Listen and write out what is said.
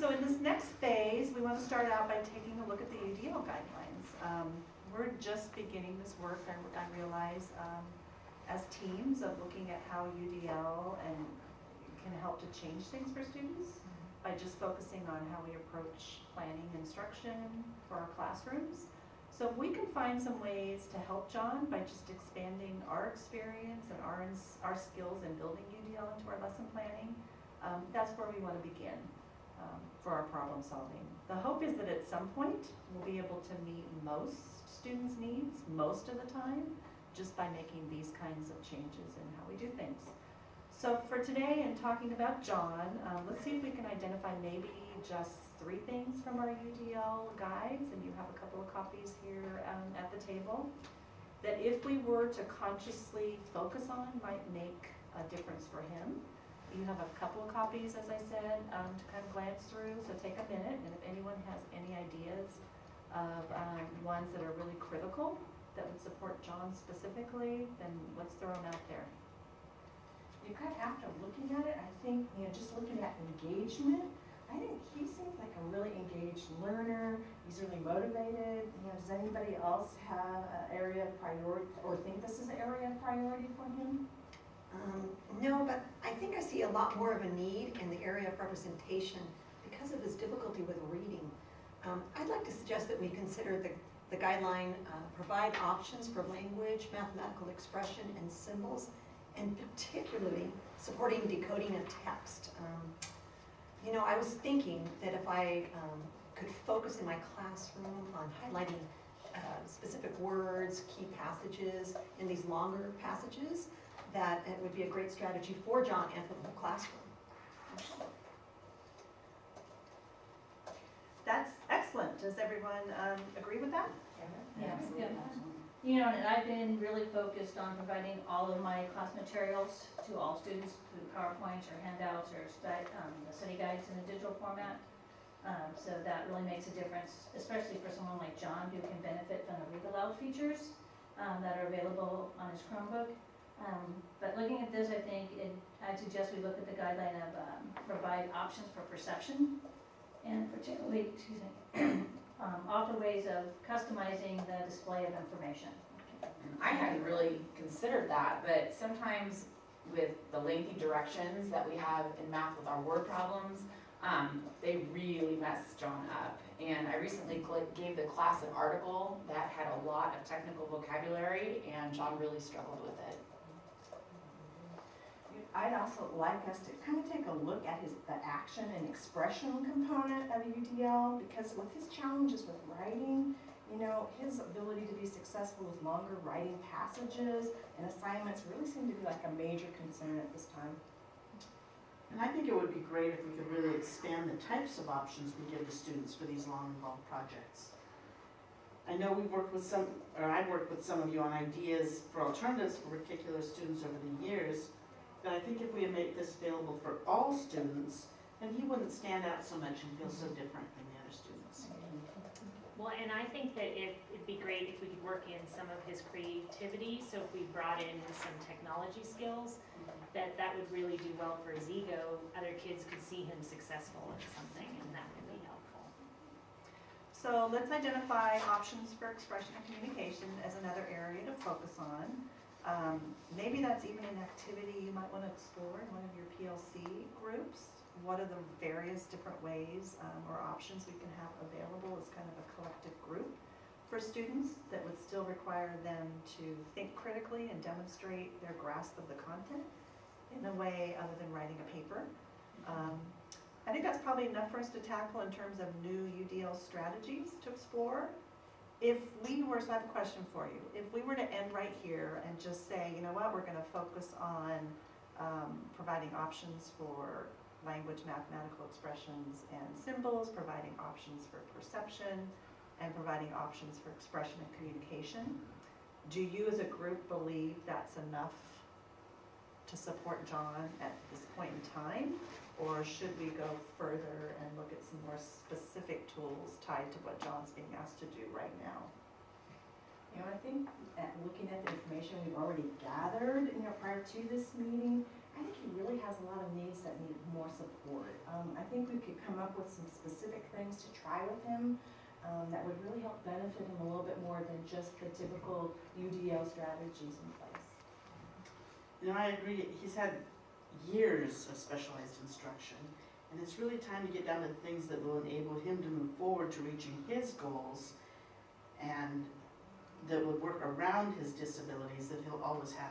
so in this next phase, we want to start out by taking a look at the UDL guidelines. We're just beginning this work, I realize, as teams of looking at how UDL can help to change things for students by just focusing on how we approach planning instruction for our classrooms. So if we can find some ways to help John by just expanding our experience and our skills in building UDL into our lesson planning, that's where we want to begin for our problem solving. The hope is that at some point we'll be able to meet most students' needs most of the time just by making these kinds of changes in how we do things. So for today, in talking about John, let's see if we can identify maybe just 3 things from our UDL guides, and you have a couple of copies here at the table, that if we were to consciously focus on might make a difference for him. You have a couple of copies, as I said, to kind of glance through, so take a minute, and if anyone has any ideas of ones that are really critical that would support John specifically, then let's throw them out there. You kind of, after looking at it, I think, just looking at engagement, I think he seems like a really engaged learner. He's really motivated. Does anybody else have an area of priority or think this is an area of priority for him? No, but I think I see a lot more of a need in the area of representation because of his difficulty with reading. I'd like to suggest that we consider the guideline provide options for language, mathematical expression, and symbols, and particularly supporting decoding of text. I was thinking that if I could focus in my classroom on highlighting specific words, key passages, in these longer passages, that it would be a great strategy for John and for the whole classroom. That's excellent. Does everyone agree with that? Yeah. And I've been really focused on providing all of my class materials to all students through PowerPoints or handouts or the study guides in a digital format. So that really makes a difference, especially for someone like John who can benefit from the read aloud features that are available on his Chromebook. But looking at this, I think I'd suggest we look at the guideline of provide options for perception, and particularly, offer ways of customizing the display of information. I hadn't really considered that, but sometimes with the lengthy directions that we have in math with our word problems, they really mess John up. And I recently gave the class an article that had a lot of technical vocabulary, and John really struggled with it. I'd also like us to kind of take a look at the action and expression component of UDL, because with his challenges with writing, his ability to be successful with longer writing passages and assignments really seem to be like a major concern at this time. And I think it would be great if we could really expand the types of options we give to students for these long involved projects. I know I've worked with some of you on ideas for alternatives for particular students over the years, but I think if we make this available for all students, then he wouldn't stand out so much and feel so different than the other students. Well, and I think that it'd be great if we could work in some of his creativity. So if we brought in some technology skills, that would really do well for his ego. Other kids could see him successful in something, and that would be helpful. So let's identify options for expression and communication as another area to focus on. Maybe that's even an activity you might want to explore in one of your PLC groups. What are the various different ways or options we can have available as kind of a collective group for students that would still require them to think critically and demonstrate their grasp of the content in a way other than writing a paper. I think that's probably enough for us to tackle in terms of new UDL strategies to explore. So I have a question for you. If we were to end right here and just say, you know what, we're going to focus on providing options for language, mathematical expressions, and symbols, providing options for perception, and providing options for expression and communication, do you as a group believe that's enough to support John at this point in time? Or should we go further and look at some more specific tools tied to what John's being asked to do right now? I think looking at the information we've already gathered, prior to this meeting, I think he really has a lot of needs that need more support. I think we could come up with some specific things to try with him that would really help benefit him a little bit more than just the typical UDL strategies in place. You know, I agree, he's had years of specialized instruction, and it's really time to get down to things that will enable him to move forward to reaching his goals and that would work around his disabilities that he'll always have.